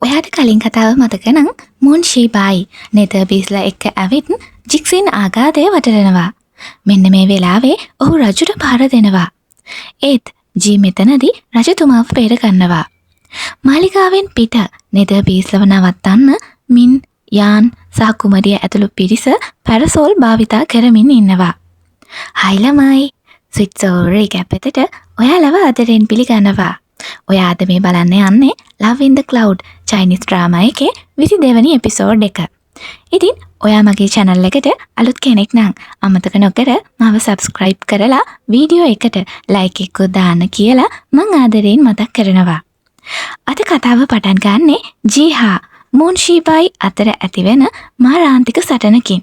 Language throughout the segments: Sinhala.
ඔයාට කලින් කතාව මතක නම් මූන් ෂීබායි නෙදර්බීස්ලා එක්ක ඇවිත් ජික්සින් ආඝාතය වටරනවා. මෙන්න මේ වෙලාවේ ඔහු රජුට පහර දෙනවා. ඒත් ජී මෙතනදී රජතුමාව පෙර ගන්නවා. මාලිගාවෙන් පිට නෙදර්බීස්ලව නවත්තන්න මින් යාන් සහ කුමරිය ඇතුළු පිරිස පැරසෝල් භාවිතා කරමින් ඉන්නවා. හයි ළමයි, ස්විට්සෝරේ කැපෙතට ඔයාලව අදරෙන් පිළිගන්නවා. ඔයා අද මේ බලන්න යන්නේ Love in the Cloud Chinese drama එකේ 22 වෙනි එපිසෝඩ් එක. ඉතින් ඔයා මගේ channel එකට අලුත් කෙනෙක් නම් අමතක නොකර මාව subscribe කරලා වීඩියෝ එකට like එකක් දාන්න කියලා මං ආදරෙන් මතක් කරනවා. අද කතාව පටන් ගන්නෙ ජී හා මූන් ෂීබායි අතර ඇතිවෙන මාරාන්තික සටනකින්.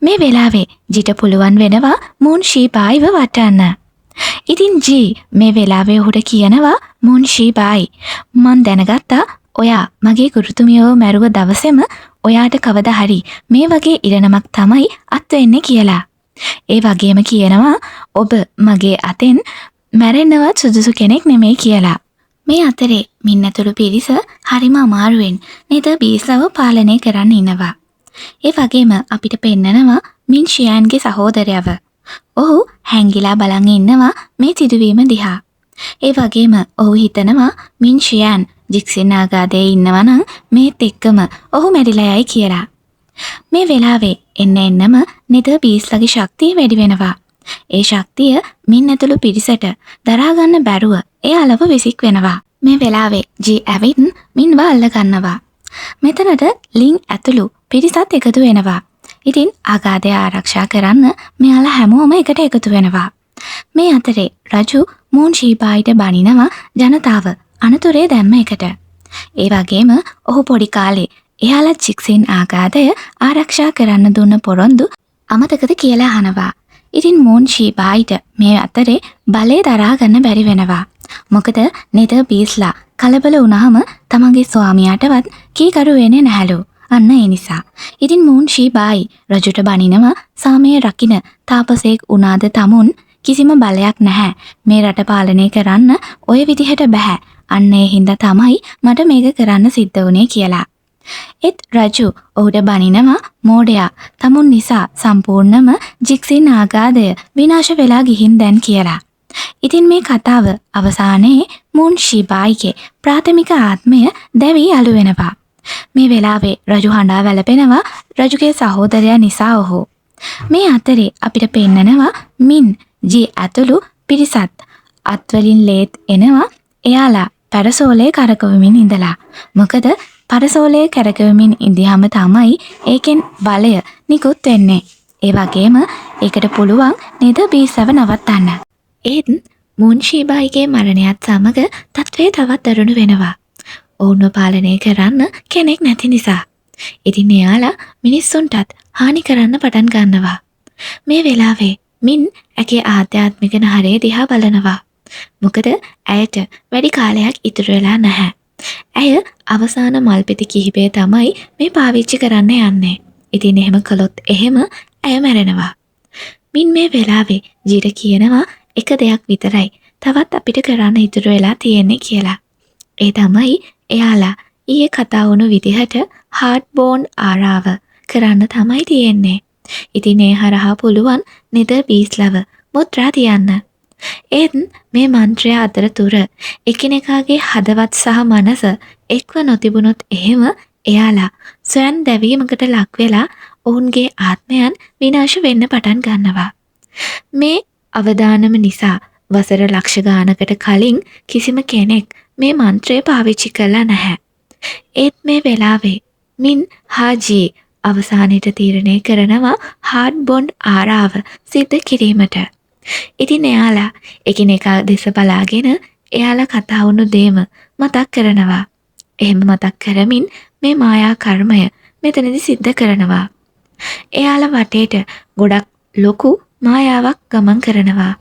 මේ වෙලාවේ ජීට පුළුවන් වෙනවා මූන් ෂීබායිව වටන්න. ඉතින් ජී මේ වෙලාවේ ඔහුට කියනවා මූන් ෂීබායි, මං දැනගත්තා ඔයා මගේ ගුරුතුමියව මැරුව දවසේම ඔයාට කවදා හරි මේ වගේ ඉරණමක් තමයි අත් වෙන්නේ කියලා. ඒ වගේම කියනවා ඔබ මගේ අතෙන් මැරෙන්නවත් සුදුසු කෙනෙක් නෙමෙයි කියලා. මේ අතරේ මින් ඇතුළු පිරිස හරිම අමාරුවෙන් නෙදර්බීස්ලව පාලනය කරන්න ඉනවා. ඒ වගේම අපිට පෙන්නනවා මින් ෂියන්ගේ සහෝදරයව. ඔහු හැංගිලා බලන් ඉන්නවා මේ සිදුවීම දිහා. ඒ වගේම ඔහු හිතනවා මින් ෂියන් ජික්සින් ආඝාතයේ ඉන්නවා නම් මේත් එක්කම ඔහු මැරිලා යයි කියලා. මේ වෙලාවේ එන්නම නෙදර්බීස්ලගේ ශක්තිය වැඩි වෙනවා. ඒ ශක්තිය මින් ඇතුළු පිරිසට දරා ගන්න බැරුව එයාලව විසික් වෙනවා. මේ වෙලාවේ ජී ඇවිත් මින්ව අල්ල ගන්නවා. මෙතනට ලින් ඇතුළු පිරිසත් එකතු වෙනවා. ඉතින් ආඝාතය ආරක්ෂා කරන්න මෙයාලා හැමෝම එකට එකතු වෙනවා. මේ අතරේ රජු මූන් ෂීබායිට බනිනවා ජනතාව අනතුරේ දැම්ම එකට. ඒ වගේම ඔහු පොඩි කාලේ එයාලා ජික්සින් ආඝාතය ආරක්ෂා කරන්න දුන්න පොරොන්දු අමතකද කියලා අහනවා. ඉතින් මූන් ෂීබායිට මේ අතරේ බලය දරා ගන්න බැරි වෙනවා. මොකද නෙදර්බීස්ලා කලබල වුණාම තමන්ගේ ස්වාමියාටවත් කීකරු වෙන්නේ නැහැලු. අන්න ඒ නිසා. ඉතින් මූන් ෂීබායි රජුට බනිනවා සාමය රකින්න තාපසේක් උනාද තමුන් කිසිම බලයක් නැහැ. මේ රට පාලනය කරන්න ඔය විදිහට බෑ. අන්න ඒ හින්දා තමයි මට මේක කරන්න සිද්ධ වුණේ කියලා. ඒත් රජු ඔහුට බනිනවා මෝඩයා තමුන් නිසා සම්පූර්ණම ජික්සින් ආඝාතය විනාශ වෙලා ගිහින් දැන් කියලා. ඉතින් මේ කතාව අවසානයේ මූන් ෂීබායිගේ ප්‍රාථමික ආත්මය දැවි අලු වෙනවා. මේ වෙලාවේ රජු හඬා වැළපෙනවා රජුගේ සහෝදරයා නිසා ඔහු. මේ අතරේ අපිට පෙන්නනවා මින් ජී ඇතුළු පිරිසත් අත්වලින් ලේත් එනවා එයාලා පැරසෝලේ කරකවමින් ඉඳලා. මොකද පරසෝලේ කරකවමින් ඉඳියාම තමයි ඒකෙන් බලය නිකුත් වෙන්නේ. ඒ වගේම ඒකට පුළුවන් නෙදර්බීස්ලව නවත්තන්න. ඒත් මූන් ෂීබායිගේ මරණයත් සමග තත්ත්වය තවත් දරුණු වෙනවා. ඔවුන්ව පාලනය කරන්න කෙනෙක් නැති නිසා. ඉතින් එයාලා මිනිස්සුන්ටත් හානි කරන්න පටන් ගන්නවා. මේ වෙලාවේ මින් ඇගේ ආධ්‍යාත්මික නහරේ දිහා බලනවා. මොකද ඇයට වැඩි කාලයක් ඉතුරු වෙලා නැහැ. ඇය අවසාන මල්පෙති කිහිපය තමයි මේ පාවිච්චි කරන්න යන්නේ. ඉතින් එහෙම කළොත් එහෙම ඇය මැරෙනවා. මින් මේ වෙලාවේ ජීට කියනවා එක දෙයක් විතරයි තවත් අපිට කරන්න ඉතුරු වෙලා තියෙන්නේ කියලා. ඒ තමයි එයාලා ඊයේ කතා වුණු විදිහට හાર્ට් බෝන් ආරාව කරන්න තමයි තියෙන්නේ. ඉතින් ඒ හරහා පුළුවන් නෙදර්බීස්ලව මුද්‍රා තියන්න. ඒත් මේ මන්ත්‍රය අතරතුර එකිනෙකාගේ හදවත් සහ මනස එක්ව නොතිබුණොත් එහෙම එයාලා ස්වයන් දැවීමකට ලක් වෙලා ඔවුන්ගේ ආත්මයන් විනාශ වෙන්න පටන් ගන්නවා. මේ අවදානම නිසා වසර ලක්ෂ ගානකට කලින් කිසිම කෙනෙක් මේ මන්ත්‍රය පාවිච්චි කළා නැහැ. ඒත් මේ වෙලාවේ මින් හාජී අවසානයේ තීරණය කරනවා හાર્ට් බොන්ඩ් ආරාව සිද්ධ කිරීමට. ඉතින් එයාලා එකිනෙකා දෙස බලාගෙන එයාලා කතා වුණු දේම මතක් කරනවා. එහෙම මතක් කරමින් මේ මායා කර්මය මෙතනදි සිද්ධ කරනවා. එයාලා වටේට ගොඩක් ලොකු මායාවක් ගමන් කරනවා.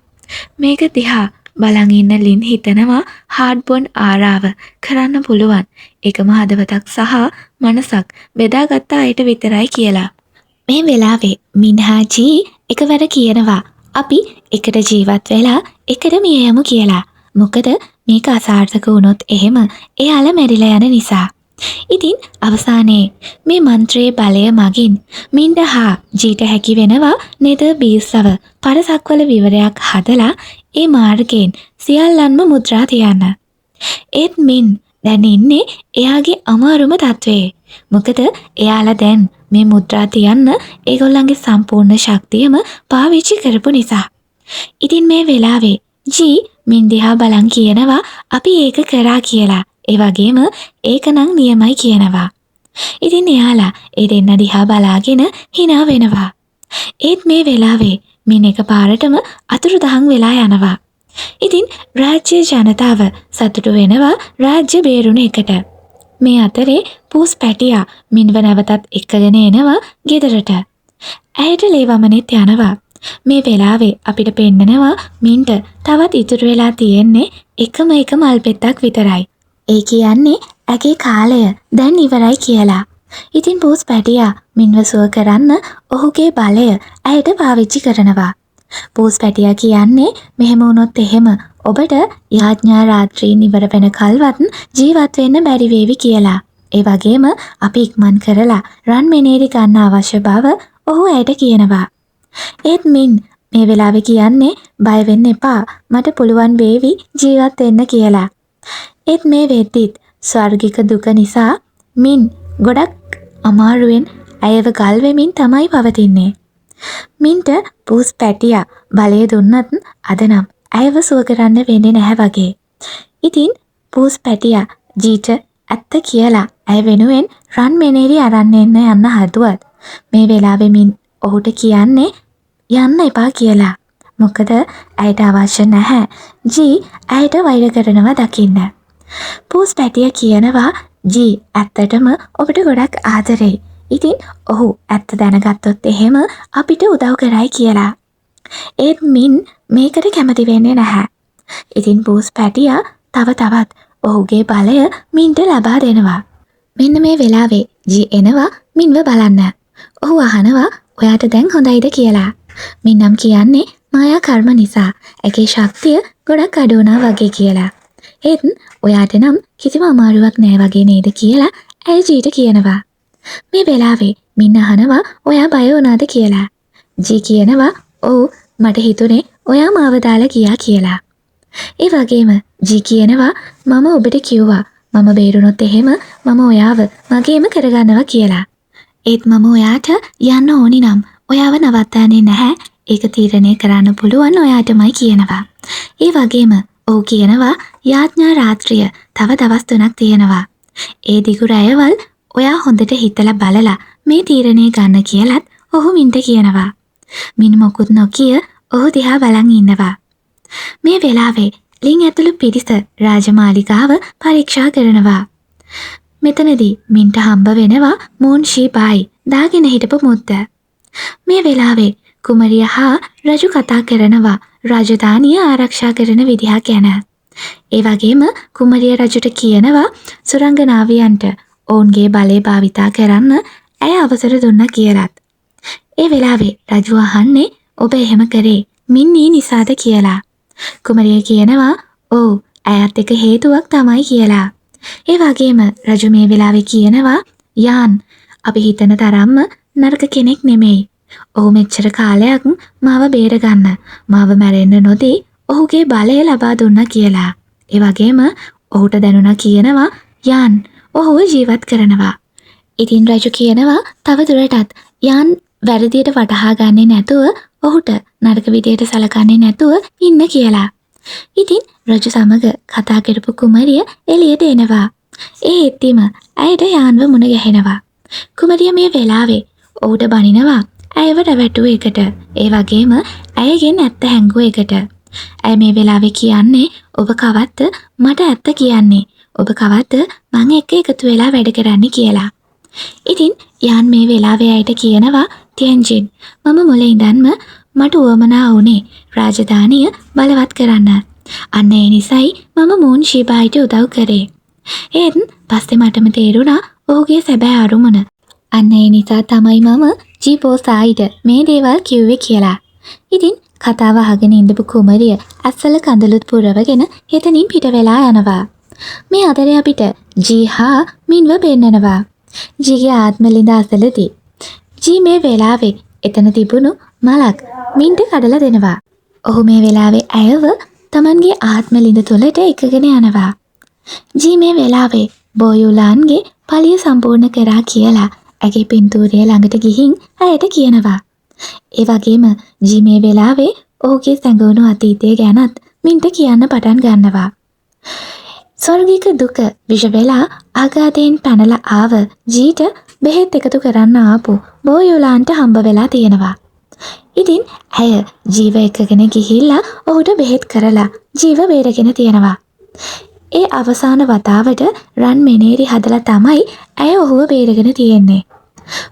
මේක දිහා බලන් ඉන්න ලින් හිතනවා හાર્ට් බොන්ඩ් ආරාව කරන්න පුළුවන් එකම හදවතක් සහ මනසක් බෙදාගත්ත අයට විතරයි කියලා. මේ වෙලාවේ මින්හාජී එකවර කියනවා අපි එකට ජීවත් වෙලා එකට මිය යමු කියලා. මොකද මේක අසාර්ථක වුණොත් එහෙම එයාලා මැරිලා යන නිසා. ඉතින් අවසානයේ මේ මන්ත්‍රයේ බලය මගින් මින්ඩ හා ජීට හැකි වෙනවා නෙදර් බීස්ටව පරසක්වල විවරයක් හදලා ඒ මාර්ගයෙන් සියල්ලන්ම මුද්‍රා තියන්න. ඒත් මින් දැන් ඉන්නේ එයාගේ අමාරුම තත්වයේ. මොකද එයාලා දැන් මේ මුද්‍රා තියන්න ඒගොල්ලන්ගේ සම්පූර්ණ ශක්තියම පාවිච්චි කරපු නිසා. ඉතින් මේ වෙලාවේ ජී මින් දිහා බලන් කියනවා අපි ඒක කරා කියලා. ඒ වගේම ඒක නම් නියමයි කියනවා. ඉතින් එයාලා ඒ දෙන්න දිහා බලාගෙන hina වෙනවා. ඒත් මේ වෙලාවේ මින් එකපාරටම අතුරුදහන් වෙලා යනවා. ඉතින් රාජ්‍ය ජනතාව සතුටු වෙනවා රාජ්‍ය බේරුණ එකට. මේ අතරේ පූස් පැටියා මින්ව නැවතත් එක්කගෙන එනවා ගෙදරට. ඇයට ලේවමනෙත් යනවා. මේ වෙලාවේ අපිට පෙන්නනවා මින්ට තවත් ඉතුරු වෙලා තියෙන්නේ එකම එක මල් පෙත්තක් විතරයි. ඒ කියන්නේ ඇගේ කාලය දැන් ඉවරයි කියලා. ඉතින් පූස් පැටියා මින්ව සුව කරන්න ඔහුගේ බලය ඇයට පාවිච්චි කරනවා. පූස් පැටියා කියන්නේ මෙහෙම වුණොත් එහෙම ඔබට යාඥා රාත්‍රීන් ඉවර වෙන කල්වත් ජීවත් වෙන්න බැරි වේවි කියලා. ඒ වගේම අපි ඉක්මන් කරලා රන් මෙනේරි ගන්න අවශ්‍ය බව ඔහු ඇයට කියනවා. ඒත් මින් මේ වෙලාවේ කියන්නේ බය වෙන්න එපා මට පුළුවන් වේවි ජීවත් වෙන්න කියලා. ඒත් මේ වෙද්දිත් ස්වර්ගික දුක නිසා මින් ගොඩක් අමාරුවෙන් ඇයව ගල් වෙමින් තමයි පවතින්නේ. මින්ට පූස් පැටියා බලය දුන්නත් අද නම් ඇයව සුව කරන්න වෙන්නේ නැහැ වගේ. ඉතින් පූස් පැටියා ජීට ඇත්ත කියලා ඇය වෙනුවෙන් රන් මෙනේරි අරන් යන්න හදුවත් මේ වෙලාවේ මින් ඔහුට කියන්නේ යන්න එපා කියලා. මොකද ඇයට අවශ්‍ය නැහැ ජී ඇයට වෛර කරනවා දකින්න. පූස් පැටියා කියනවා ජී ඇත්තටම ඔබට ගොඩක් ආදරෙයි. ඉතින් ඔහු ඇත්ත දැනගත්තොත් එහෙම අපිට උදව් කරයි කියලා. ඒත් මින් මේකට කැමති වෙන්නේ නැහැ. ඉතින් පූස් පැටියා තවත් ඔහුගේ බලය මින්ට ලබා දෙනවා. මෙන්න මේ වෙලාවේ ජී එනවා මින්ව බලන්න. ඔහු අහනවා ඔයාට දැන් හොඳයිද කියලා. මින් නම් කියන්නේ මායා කර්ම නිසා ඇගේ ශක්තිය ගොඩක් අඩු වුණා වගේ කියලා. ඒත් ඔයාට නම් කිසිම අමාරුවක් නෑ වගේ නේද කියලා ඇය ජීට කියනවා. මේ වෙලාවේ මින් අහනවා ඔයා බය වුණාද කියලා. ජී කියනවා ඔව් මට හිතුනේ ඔයා මාව දාලා ගියා කියලා. ඒ වගේම ජී කියනවා මම ඔබට කිව්වා මම බේරුණොත් එහෙම මම ඔයාව මගේම කරගන්නවා කියලා. ඒත් මම ඔයාට යන්න ඕනි නම් ඔයාව නවත්තන්නේ නැහැ. ඒක තීරණය කරන්න පුළුවන් ඔයාටමයි කියනවා. ඒ වගේම ඔහු කියනවා යාඥා රාත්‍රිය තව දවස් 3ක් තියෙනවා. ඒ දිගු රැයවල් ඔයා හොඳට හිතලා බලලා මේ තීරණය ගන්න කියලත් ඔහු මින්ට කියනවා. මින් මොකුත් නොකිය ඔහු දිහා බලන් ඉන්නවා. මේ වෙලාවේ ලින් ඇතුළු පිරිස රාජමාලිගාව පරීක්ෂා කරනවා. මෙතනදී මින්ට හම්බ වෙනවා මූන් ෂීබායි දාගෙන හිටපු මුද්ද. මේ වෙලාවේ කුමරිය හා රජු කතා කරනවා රාජධානිය ආරක්ෂා කරන විදිහ ගැන. ඒ වගේම කුමරිය රජුට කියනවා සුරංගනාවියන්ට ඔවුන්ගේ බලය භාවිතා කරන්න ඇය අවසර දුන්නා කියලත්. ඒ වෙලාවේ රජු අහන්නේ ඔබ එහෙම කරේ මින්නී නිසාද කියලා. කුමරිය කියනවා ඔව් ඇයත් එක හේතුවක් තමයි කියලා. ඒ වගේම රජු මේ වෙලාවේ කියනවා යාන් අපි හිතන තරම්ම නරක කෙනෙක් නෙමෙයි. ඔහු මෙච්චර කාලයක් මාව බේරගන්න මාව මැරෙන්න නොදී ඔහුගේ බලය ලබා දුන්නා කියලා. ඒ වගේම ඔහුට දැනුණා කියනවා යාන් ඔහුව ජීවත් කරනවා. ඉතින් රජු කියනවා තව දුරටත් යාන් වැරදියට වටහා ගන්නේ නැතුව ඔහුට නරක විදියට සලකන්නේ නැතුව ඉන්න කියලා. ඉතින් රජු සමග කතා කරපු කුමරිය එළියට එනවා. ඒ එද්දිම ඇයට යාන්ව මුණ ගැහෙනවා. කුමරිය මේ වෙලාවේ ඔහුට බනිනවා ඇයව රැවටුව එකට. ඒ වගේම ඇයගෙන් ඇත්ත හැංගුව එකට. ඇය මේ වෙලාවේ කියන්නේ ඔබ කවද්ද මට ඇත්ත කියන්නේ. ඔබ කවද්ද මං එක්ක එකතු වෙලා වැඩ කරන්න කියලා. ඉතින් යාන් මේ වෙලාවේ ඇයට කියනවා තියන්ජින් මම මුල ඉඳන්ම මට උවමනා වුණේ රාජධානිය බලවත් කරන්න. අන්න ඒ නිසයි මම මූන් ෂීබායිට උදව් කරේ. ඒත් පස්සේ මටම තේරුණා ඔහුගේ සැබෑ අරුමුණ. අන්න ඒ නිසා තමයි මම ජීපෝසායිට මේ දේවල් කිව්වේ කියලා. ඉතින් කතාව අහගෙන ඉඳපු කුමරිය ඇස්සල කඳලුත් පුරවගෙන එතනින් පිට වෙලා යනවා. මේ අතරේ අපිට ජී හා මින්ව පෙන්නනවා. ජීගේ ආත්මලින්ද අසලදී ජී මේ වෙලාවේ එතන තිබුණු මලක් මින්ට කඩලා දෙනවා. ඔහු මේ වෙලාවේ ඇයව තමන්ගේ ආත්මලින්ද තුළට එකගෙන යනවා. ජී මේ වෙලාවේ බෝයුලාන්ගේ පලිය සම්පූර්ණ කරා කියලා ඇගේ පින්තූරය ළඟට ගිහින් ඇයට කියනවා. ඒ වගේම ජී මේ වෙලාවේ ඔහුගේ සැඟවුණු අතීතය ගැනත් මින්ට කියන්න පටන් ගන්නවා. ස්වර්ගික දුක විෂ වෙලා ආඝාතයෙන් පැනලා ආව ජීට බෙහෙත් එකතු කරන්න ආපු බෝයුලාන්ට හම්බ වෙලා තියෙනවා. ඉතින් ඇය ජීව එකගෙන ගිහිල්ලා ඔහුට බෙහෙත් කරලා ජීව බේරගෙන තියෙනවා. ඒ අවසාන වතාවට රන් මෙනේරි හදලා තමයි ඇය ඔහුව බේරගෙන තියෙන්නේ.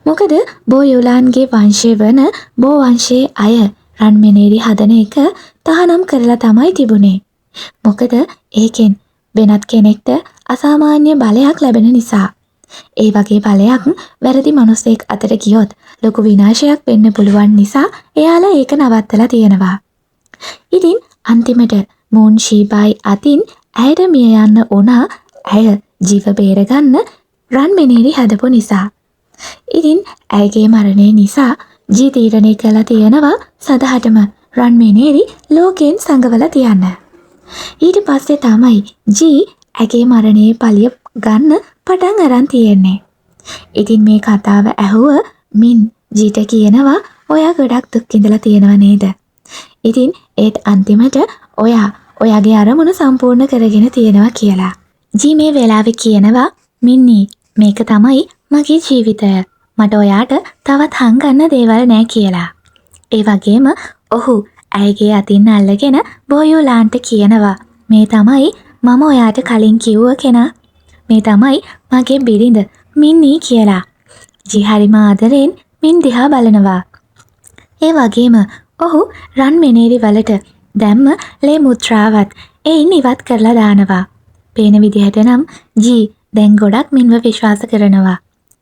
මොකද බෝයුලාන්ගේ වංශය වන බෝ වංශයේ අය රන් මෙනේරි හදන එක තහනම් කරලා තමයි තිබුණේ. මොකද ඒකෙන් වෙනත් කෙනෙක්ට අසාමාන්‍ය බලයක් ලැබෙන නිසා. ඒ වගේ බලයක් වැරදි මිනිසෙක් අතට ගියොත් ලොකු විනාශයක් වෙන්න පුළුවන් නිසා එයාලා ඒක නවත්තලා තියෙනවා. ඉතින් අන්තිමට මූන් ෂීබායි අතින් ඇයට මිය යන්න උනා ඇය ජීව බේරගන්න රන් මෙනේරි හදපු නිසා. ඉතින් ඇයගේ මරණය නිසා ජී තීරණය කළා තියෙනවා සදහටම රන් මෙනේරි ලෝකෙන් සංගවලා තියන්න. ඊට පස්සේ තමයි ජී ඇගේ මරණයේ පලිය ගන්න පටන් අරන් තියෙන්නේ. ඉතින් මේ කතාව ඇහුව මින් ජීට කියනවා ඔයා ගොඩක් දුක් විඳලා තියෙනව නේද? ඉතින් ඒත් අන්තිමට ඔයාගේ අරමුණ සම්පූර්ණ කරගෙන තියෙනවා කියලා. ජී මේ වෙලාවේ කියනවා මින්නි මේක තමයි මගේ ජීවිතය. මට ඔයාට තවත් හංගන්න දේවල් නෑ කියලා. ඒ වගේම ඔහු ඇයගේ අතින් අල්ලගෙන බෝයුලාන්ට කියනවා මේ තමයි මම ඔයාට කලින් කිව්ව කෙනා. මේ තමයි මගේ බිරිඳ මින්නි කියලා. ජී හරිම ආදරෙන් මින් දිහා බලනවා. ඒ වගේම ඔහු රන් මෙනේරි වලට දැම්ම ලේ මුත්‍රාවත් එයින් ඉවත් කරලා දානවා. පේන විදිහට නම් ජී දැන් ගොඩක් මින්ව විශ්වාස කරනවා.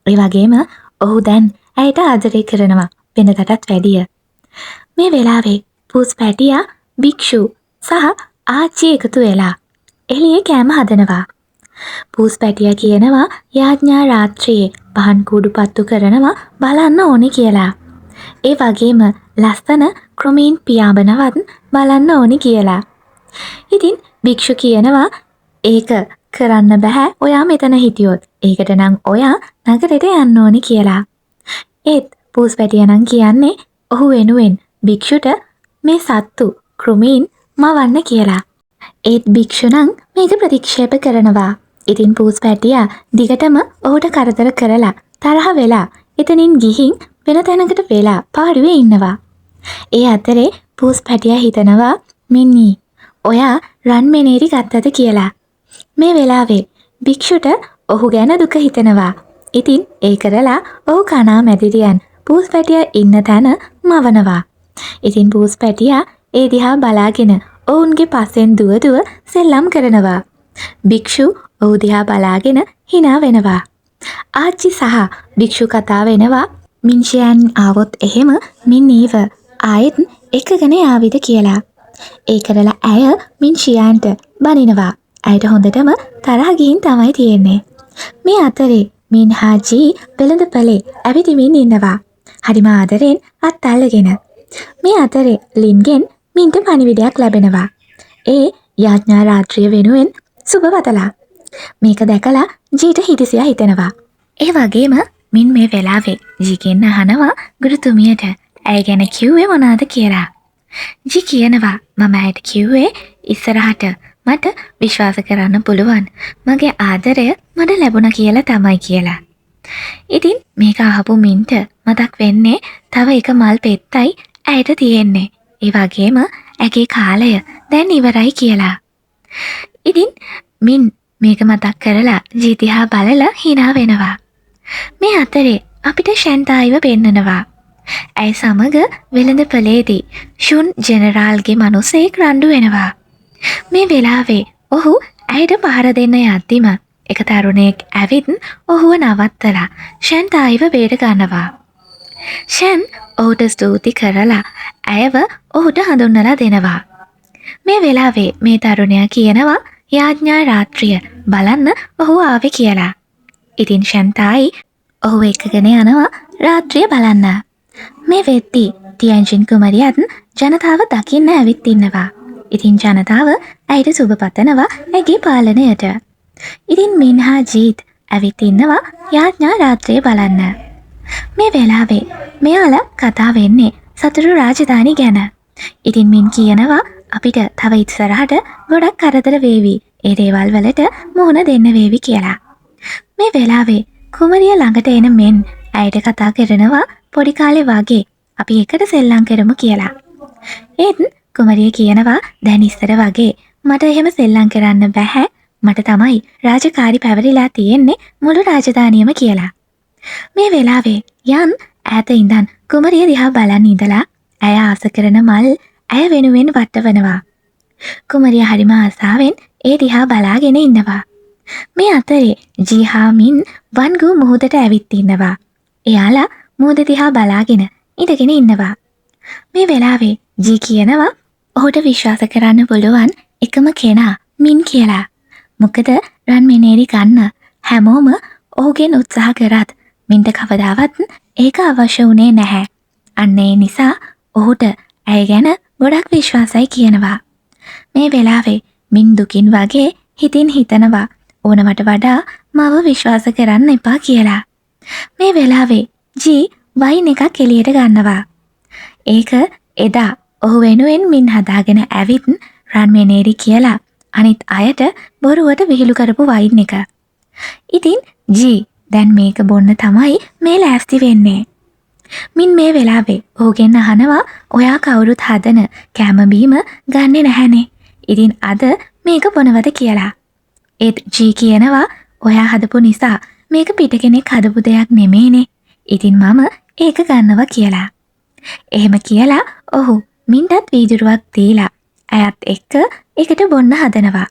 ඒ වගේම ඔහු දැන් ඇයට ආදරය කරනවා වෙනදටත් වැඩිය. මේ වෙලාවේ පූස් පැටියා භික්ෂු සහ ආච්චි එකතු වෙලා එළියේ කෑම හදනවා. පූස් පැටියා කියනවා යාඥා රාත්‍රියේ පහන් කූඩු පත්තු කරනවා බලන්න ඕනේ කියලා. ඒ වගේම ලස්සන ක්‍රමීන් පියාඹනවත් බලන්න ඕනේ කියලා. ඉතින් භික්ෂු කියනවා ඒක කරන්න බෑ ඔයා මෙතන හිටියොත්. ඒකට නම් ඔයා නගරෙට යන්න ඕනේ කියලා. ඒත් පූස් පැටියා නම් කියන්නේ ඔහු වෙනුවෙන් භික්ෂුට මේ සත්තු ක්‍රමීන් මවන්න කියලා. ඒත් භික්ෂු නම් මේක ප්‍රතික්ෂේප කරනවා. ඉතින් පූස් පැටියා දිගටම ඔහුට කරදර කරලා තරහ වෙලා එතනින් ගිහින් වෙන තැනකට වෙලා පාඩුවේ ඉන්නවා. ඒ අතරේ පූස් පැටියා හිතනවා මින්නි ඔයා රන් මෙනේරි ගත්තද කියලා. මේ වෙලාවේ භික්ෂුට ඔහු ගැන දුක හිතෙනවා. ඉතින් ඒ කරලා ඔහු කණා මැදිරියන් පූස් පැටියා ඉන්න තැන මවනවා. ඉතින් පූස් පැටියා ඒ දිහා බලාගෙන ඔවුන්ගේ පස්සෙන් දුව සෙල්ලම් කරනවා. භික්ෂු ඔහු දිහා බලාගෙන hina වෙනවා. ආච්චි සහ භික්ෂු කතා වෙනවා මින්ෂයන් ආවොත් එහෙම මින්නීව ආයෙත් එකගෙන ආවිද කියලා. ඒ කරලා ඇය මින්ෂයන්ට බනිනවා. ඇයට හොඳටම තරහ ගිහින් තමයි තියෙන්නේ. මේ අතරේ මින් හා ජී වෙළඳපොලේ ඇවිදිමින් ඉන්නවා. හරිම ආදරෙන් අත් අල්ලගෙන. මේ අතරේ ලින්ගෙන් මින්ට පණිවිඩයක් ලැබෙනවා. ඒ යාඥා රාත්‍රිය වෙනුවෙන් සුබ වතලා. මේක දැකලා ජීට හිතිසියා හිතෙනවා. ඒ වගේම මින් මේ වෙලාවේ ජීගෙන් අහනවා ගුරුතුමියට ඇය ගැන කිව්වේ මොනවද කියලා. ජී කියනවා මම ඇයට කිව්වේ ඉස්සරහට මට විශ්වාස කරන්න පුළුවන් මගේ ආදරය මට ලැබුණා කියලා තමයි කියලා. ඉතින් මේක අහපු මින්ට මතක් වෙන්නේ තව එක මල් පෙත්තයි ඇයට තියෙන්නේ. ඒ වගේම ඇගේ කාලය දැන් ඉවරයි කියලා. ඉතින් මින් මේක මතක් කරලා ජී දිහා බලලා hina වෙනවා. මේ අතරේ අපිට ෂැන්තායිව පෙන්නනවා. ඇය සමග වෙළඳපොලේදී ෂුන් ජෙනරාල්ගේ මිනිසෙක් රණ්ඩු වෙනවා. මේ වෙලාවේ ඔහු ඇයට පහර දෙන්න යද්දිම එක තරුණයෙක් ඇවිත් ඔහුව නවත්තලා ෂැන්තායිව බේර ගන්නවා. ෂැන් ඔහුට ස්තුති කරලා ඇයව ඔහුට හඳුන්වලා දෙනවා. මේ වෙලාවේ මේ තරුණයා කියනවා යාඥා රාත්‍රිය බලන්න ඔහු ආවේ කියලා. ඉතින් ශන්තායි ඔහු එක්කගෙන යනවා රාත්‍රිය බලන්න. මේ වෙද්දී තියන්ජින් කුමරියත් ජනතාව දකින්න ඇවිත් ඉන්නවා. ඉතින් ජනතාව ඇයට සුබ පතනවා ඇගේ පාලනයට. ඉතින් මින් හා ජීත් ඇවිත් ඉන්නවා යාඥා රාත්‍රිය බලන්න. මේ වෙලාවේ මෙයාලා කතා වෙන්නේ සතුරු රාජධානි ගැන. ඉතින් මින් කියනවා අපිට තව ඉස්සරහට ගොඩක් කරදර වේවි. ඒ දේවල් වලට මුහුණ දෙන්න වේවි කියලා. මේ වෙලාවේ කුමරිය ළඟට එන මෙන් ඇයට කතා කරනවා පොඩි කාලේ වගේ අපි එකට සෙල්ලම් කරමු කියලා. ඒත් කුමරිය කියනවා දැන් ඉස්සර වගේ මට එහෙම සෙල්ලම් කරන්න බැහැ. මට තමයි රාජකාරි පැවරිලා තියෙන්නේ මුළු රාජධානියම කියලා. මේ වෙලාවේ යන් ඈත ඉඳන් කුමරිය දිහා බලන් ඉඳලා ඇය ආස කරන මල් ඇය වෙනුවෙන් වටවනවා. කුමරිය හරිම ආසාවෙන් ඒ දිහා බලාගෙන ඉන්නවා. මේ අතරේ ජීහාමින් වන්ගු මුහුදට ඇවිත් ඉන්නවා. එයාලා මුහුද දිහා බලාගෙන ඉඳගෙන ඉන්නවා. මේ වෙලාවේ ජී කියනවා ඔහුට විශ්වාස කරන්න පුළුවන් එකම කෙනා මින් කියලා. මොකද රන්මෙනේරි ගන්න හැමෝම ඔහුගෙන් උත්සාහ කරත් මින්ට කවදාවත් ඒක අවශ්‍ය වුණේ නැහැ. අන්න ඒ නිසා ඔහුට ඇය ගැන ගොඩක් විශ්වාසයි කියනවා. මේ වෙලාවේ මින් දුකින් වගේ හිතින් හිතනවා ඕනවට වඩා මව විශ්වාස කරන්න එපා කියලා. මේ වෙලාවේ ජී වයින් එකක් එළියට ගන්නවා. ඒක එදා ඔහු වෙනුවෙන් මින් හදාගෙන ඇවිත් රන්මෙනේරි කියලා අනිත් අයට බොරුවට විහිළු කරපු වයින් එක. ඉතින් ජී දැන් මේක බොන්න තමයි මේ ලෑස්ති වෙන්නේ. මින් මේ වෙලාවේ ඔහුගෙන් අහනවා ඔයා කවුරුත් හදන කෑම බීම ගන්නෙ නැහැනේ. ඉතින් අද මේක බොනවද කියලා. ඒත් ජී කියනවා ඔයා හදපු නිසා මේක පිට කෙනෙක් හදපු දෙයක් නෙමේනේ. ඉතින් මම ඒක ගන්නවා කියලා. එහෙම කියලා ඔහු මින්ටත් වීදුරුවක් දීලා ඇයත් එක්ක එකට බොන්න හදනවා.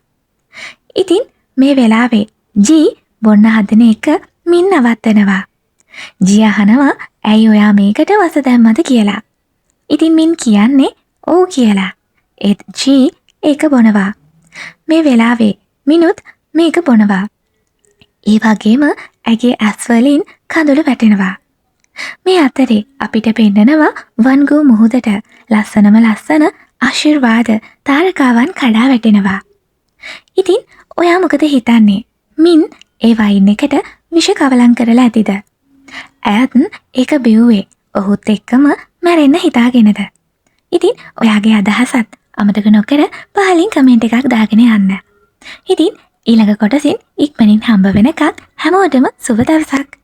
ඉතින් මේ වෙලාවේ ජී බොන්න හදන එක මින් නවත්තනවා. ජී අහනවා ඇයි ඔයා මේකට වස දැම්මද කියලා. ඉතින් මින් කියන්නේ ඔව් කියලා. ඒත් ජී ඒක බොනවා. මේ වෙලාවේ මිනුත් මේක බොනවා. ඒ වගේම ඇගේ ඇස්වලින් කඳුළු වැටෙනවා. මේ අතරේ අපිට පෙන්නනවා වන්ගු මුහුදට ලස්සනම ලස්සන ආශිර්වාද තාරකාවන් කඩා වැටෙනවා. ඉතින් ඔයා මොකද හිතන්නේ? මින් ඒ වයින් එකට විෂ කවලම් කරලා ඇතිද? ඇයත් ඒක බිව්වේ ඔහුත් එක්කම මැරෙන්න හිතාගෙනද? ඉතින් ඔයාගේ අදහසත් අමතක නොකර පහලින් කමෙන්ට් එකක් දාගෙන යන්න. ඉතින් ඊළඟ කොටසින් ඉක්මනින් හම්බ වෙනකන් හැමෝටම සුබ දවසක්.